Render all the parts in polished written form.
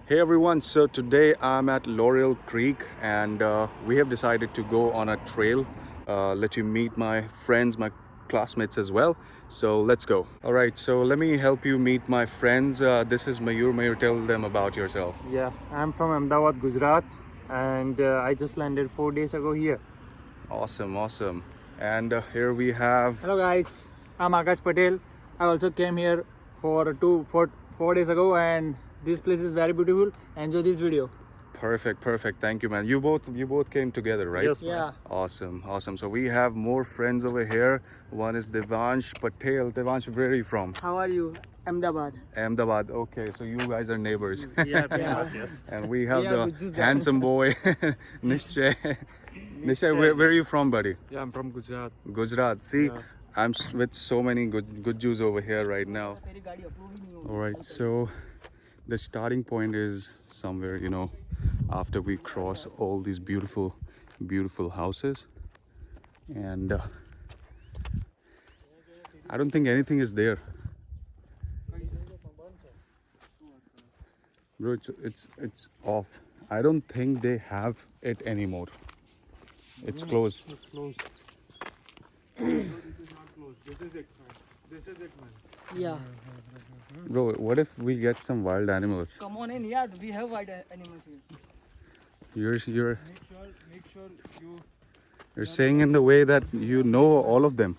Hey everyone, so today I'm at Laurel Creek and we have decided to go on a trail. Let you meet my friends, my classmates as well. So let's go. Alright, so let me help you meet my friends. This is Mayur. Mayur, tell them about yourself. Yeah, I'm from Ahmedabad, Gujarat, and I just landed 4 days ago here. Awesome, awesome. And here we have... Hello guys, I'm Akash Patel. I also came here for 4 days ago, and this place is very beautiful. Enjoy this video. Perfect. Thank you, man. You both came together, right? Yes, man. Yeah. Awesome. So we have more friends over here. One is Devansh Patel. Devansh, where are you from? How are you? Ahmedabad. Ahmedabad. Okay, so you guys are neighbors. Yeah, yes. And we have the Gujju's handsome boy, Nishchay. Nishchay, where are you from, buddy? Yeah, I'm from Gujarat. Gujarat. See, Yeah. I'm with so many good Jews over here right now. All right, so the starting point is somewhere, after we cross all these beautiful houses, and I don't think anything is there, bro. It's off. I don't think they have it anymore. It's closed. It's closed. This is not closed. This is it, man. This is it, man. Yeah. Bro, what if we get some wild animals? Come on in, yeah. We have wild animals here. You're Make sure you. you're saying in the way that you know all of them.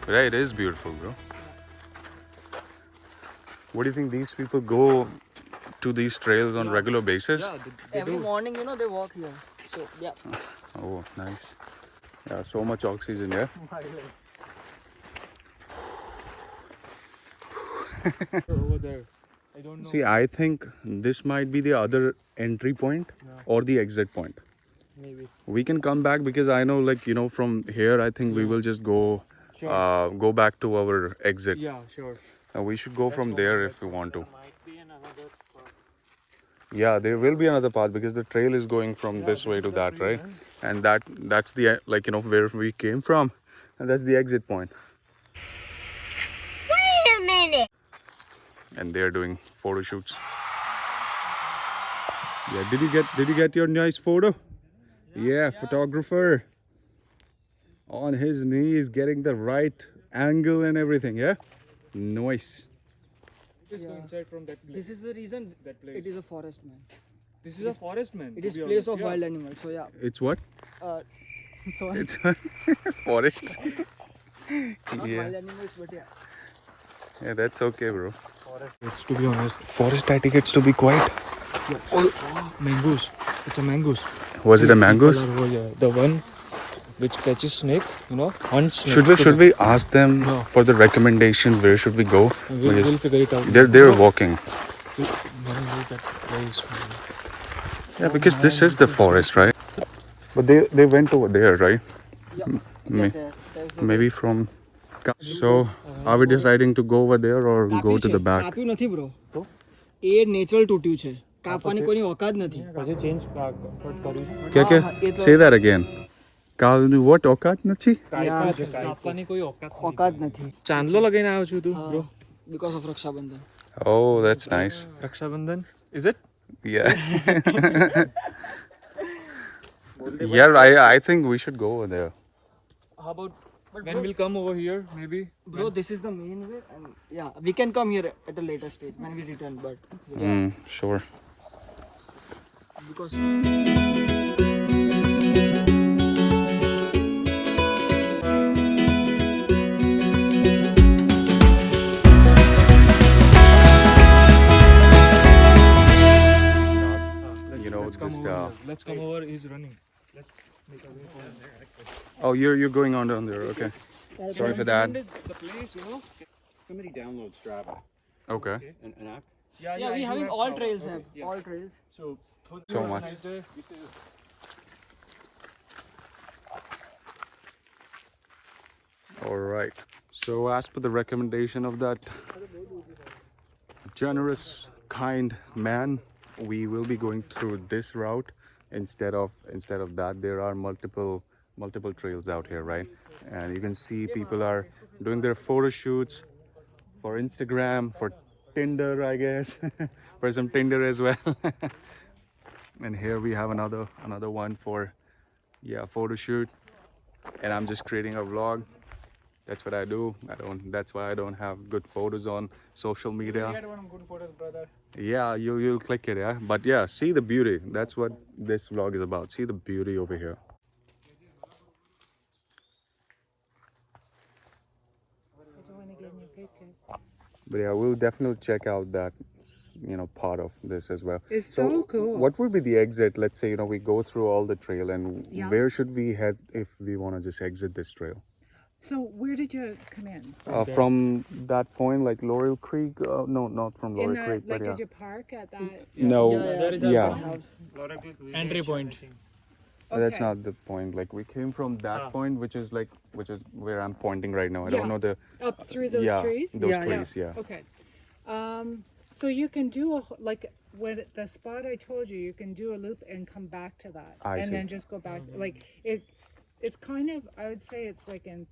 Right, it is beautiful, bro. What do you think these people go to these trails on regular basis? Yeah, they Every do. morning, they walk here. So, yeah. Oh, nice. Yeah, so much oxygen, yeah. Over there. I don't know. See, I think this might be the other entry point or the exit point. Maybe. We can come back because I know, from here, I think we will just go Sure. go back to our exit. Yeah, sure. We should go from there if we want to. Might be another part. Yeah, there will be another path because the trail is going from this way to that, right? And that's the where we came from, and that's the exit point. Wait a minute. And they're doing photo shoots. Yeah, did you get your nice photo? Yeah, photographer on his knees getting the right angle and everything, yeah? Nice. Just go inside from that place. This is the reason That place. it is a forest, man. This is a forest, man. It to is be place honest. of Yeah. wild animals. So, yeah. It's what? Sorry. It's forest. Not Yeah. wild animals, but yeah. Yeah, that's okay, bro. It's to be honest. Forest I tickets to be quiet. Mangoes. It's a mangoes. Was it a mangoes? People are over here. The one which catches snake, hunts snake. Should we ask them No. for the recommendation? Where should we go? We'll Because figure it out. they're walking. Never knew that place, man. Yeah, because this is the forest, right? But they went over there, right? Yeah. May- There's the Maybe from. So, are we deciding to go over there or go to the back? કાપ્યું નથી bro એ natural તૂટ્યું છે કાપવાની કોઈની ઓકાત નથી પછી change cut કર્યું. क्या Say that again. What औकात નથી? કાપવાની કોઈ ઓકાત નથી ચાંદલો લગાઈને આવ્યો છું તું bro. Because of Rakshabandhan Oh, that's nice. Rakshabandhan is it? Yeah. Yeah, I think we should go over there. How about when we'll come over here maybe? Bro, this is the main way, and yeah, we can come here at a later stage when we return, but Sure. because Let's come over. He's running. Let's make a way for him. Oh, you're going on down there. Okay. Sorry for that. The place, you know. Somebody download Strava, Okay. an app. Yeah, we having all trails have all trails. So So much. Nice day. All right. So as per the recommendation of that generous, kind man, we will be going through this route instead of that. There are multiple trails out here, right? And you can see people are doing their photo shoots for Instagram, for Tinder, I guess, for some Tinder as well. And here we have another one for photo shoot. And I'm just creating a vlog. That's what I do. That's why I don't have good photos on social media. Get one good photos, brother. Yeah, you'll click it, yeah. But yeah, see the beauty. That's what this vlog is about. See the beauty over here. But yeah, we'll definitely check out that, part of this as well. It's so cool. What would be the exit? Let's say, we go through all the trail, and Yeah. where should we head if we want to just exit this trail? So where did you come in? From that point, like Laurel Creek? No, not from Laurel In the, Creek, like, but yeah. did you park at that? No, There is yeah. a house. Entry point. That's Okay. not the point. Like we came from that point, which is where I'm pointing right now. I don't Yeah. know the Up through those trees? those Yeah, yeah. trees. Yeah. Okay. So you can do like when the spot I told you, you can do a loop and come back to that, I and see. then just go back. Like it's kind of, I would say it's like in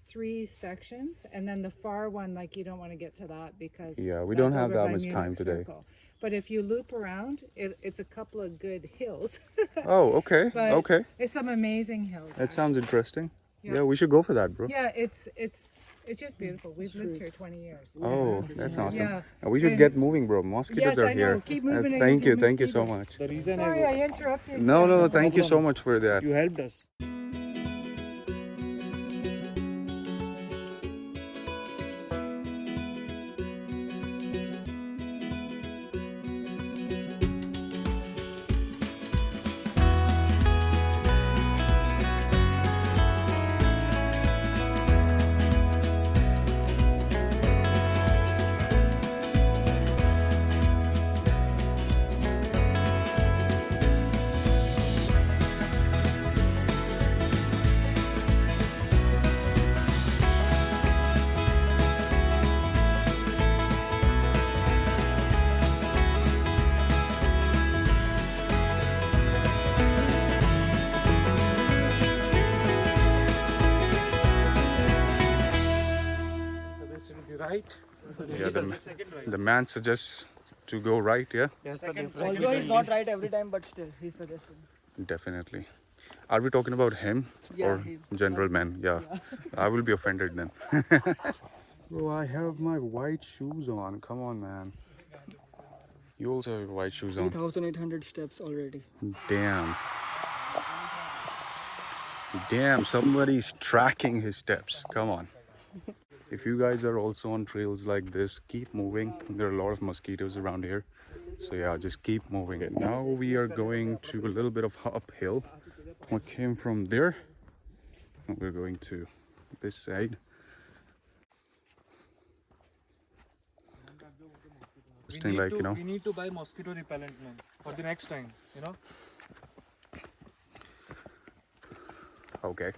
3 sections, and then the far one, like you don't want to get to that because Yeah, we that's don't have over that by much Munich time today. Circle. But if you loop around, it's a couple of good hills. Oh, okay. But Okay. it's some amazing hills. That sounds interesting. Yeah. Yeah, we should go for that, bro. Yeah, it's just beautiful. We've lived here 20 years. Oh, that's awesome. Yeah. And we should And- get moving, bro. Mosquitoes Yes, are I know. here. Keep moving and thank keep you. Thank you so moving. much. The reason Sorry, I interrupted. No, you. no, thank you so much for that. you helped us. So this is the right. Yeah, the man suggests to go right. Yeah, Yes, Although he's not right every time, but still he's suggesting. definitely. Are we talking about him Yeah, or him. general man? Yeah. I will be offended then. Bro, I have my white shoes on. Come on, man. You also have white shoes on. 3,800 steps already. Damn. Damn, somebody's tracking his steps. Come on. If you guys are also on trails like this, keep moving. There are a lot of mosquitoes around here. So yeah, just keep moving. Now we are going to a little bit of uphill. We came from there. And we're going to this side. This thing, like, we need to buy mosquito repellent, man, for the next time. You know. Okay.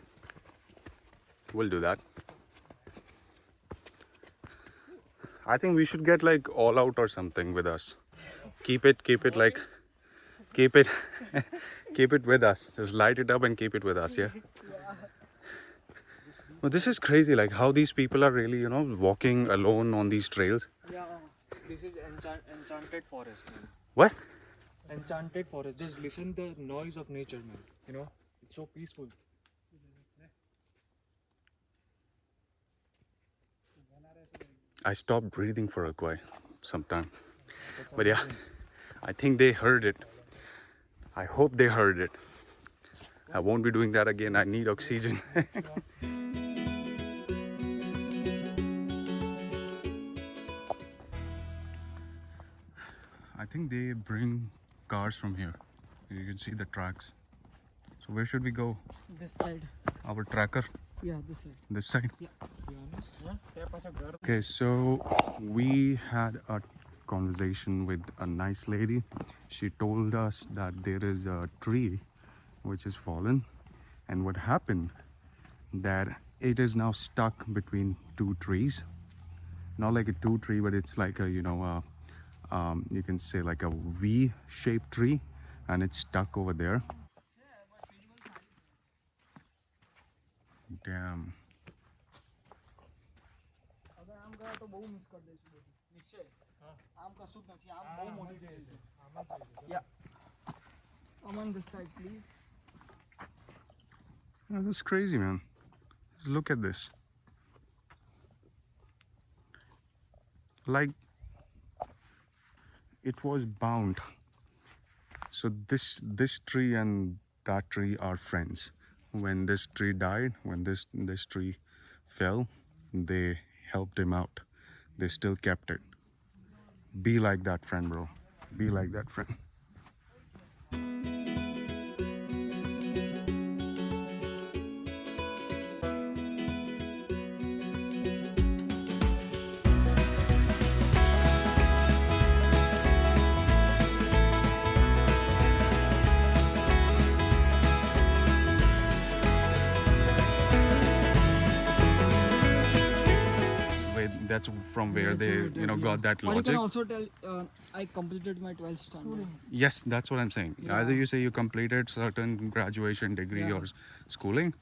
We'll do that. I think we should get like all out or something with us. Keep it keep it with us. Just light it up and keep it with us, yeah? Well, this is crazy, like how these people are really, walking alone on these trails. Yeah. This is enchanted forest, man. What? Enchanted forest. Just listen the noise of nature, man. You know, it's so peaceful. I stopped breathing for a quite some time. But yeah, I think they heard it. I hope they heard it. I won't be doing that again. I need oxygen. I think they bring cars from here You can see the tracks. So where should we go? This side. Our tracker, Yeah, this side. this side. Yeah. Okay, so we had a conversation with a nice lady. She told us that there is a tree which is fallen, and what happened that it is now stuck between two trees. Not like a two tree, but it's like a, you know, you can say like a V-shaped tree, and it's stuck over there. Damn. अगर आम गया तो बहु miss कर देશું બધું નિશ્ચય આમ કશું જ નથી આમ બહુ મોટી ટ્રેલ છે યા come on this side please. Yeah, that's crazy, man. Just look at this. Like it was bound. So this tree and that tree are friends. When this tree died, when this tree fell, they helped him out. They still kept it. Be like that friend, bro. Be like that friend. That's from where they, you know, got that Or you logic. can also tell I completed my 12th standard. Yes, that's what I'm saying. Yeah. Either you say you completed certain graduation degree Yeah. or schooling,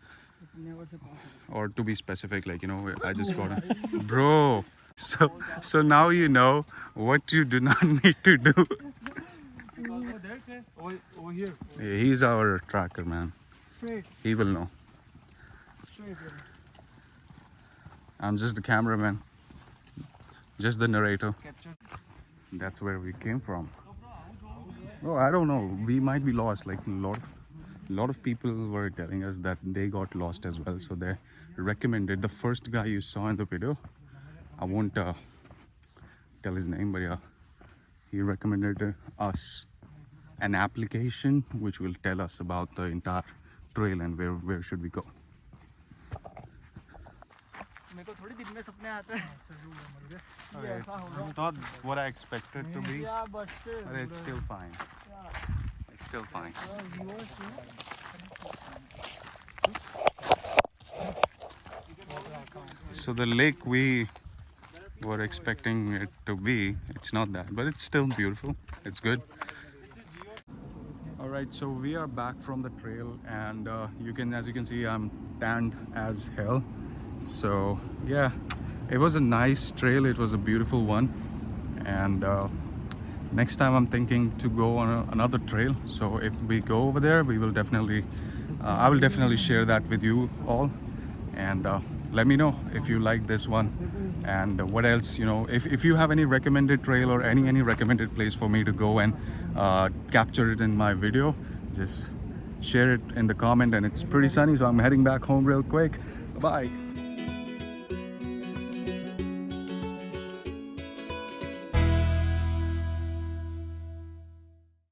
Never say possible. or to be specific, like, you know, I just got a bro. So now you know what you do not need to do. Over here. Yeah, he's our tracker, man. Straight, He will know. straight. I'm just the cameraman, just the narrator. Capture. That's where we came from. Oh, I don't know. We might be lost. Like a lot of people were telling us that they got lost as well. So they recommended the first guy you saw in the video. I won't tell his name, but yeah, he recommended us an application which will tell us about the entire trail and where should we go. मेरे को थोड़ी दिन में सपने आते हैं It's not what I expected to be, Yeah, but still. but it's still fine. It's still fine. So the lake we were expecting it to be, it's not that, but it's still beautiful. It's good. All right, so we are back from the trail, and as you can see, I'm tanned as hell. So yeah, it was a nice trail. It was a beautiful one, and next time I'm thinking to go on another trail. So if we go over there, we will definitely I will definitely share that with you all, and let me know if you like this one and what else, you know, if you have any recommended trail or any recommended place for me to go and capture it in my video, just share it in the comment. And it's pretty sunny, so I'm heading back home real quick. Bye.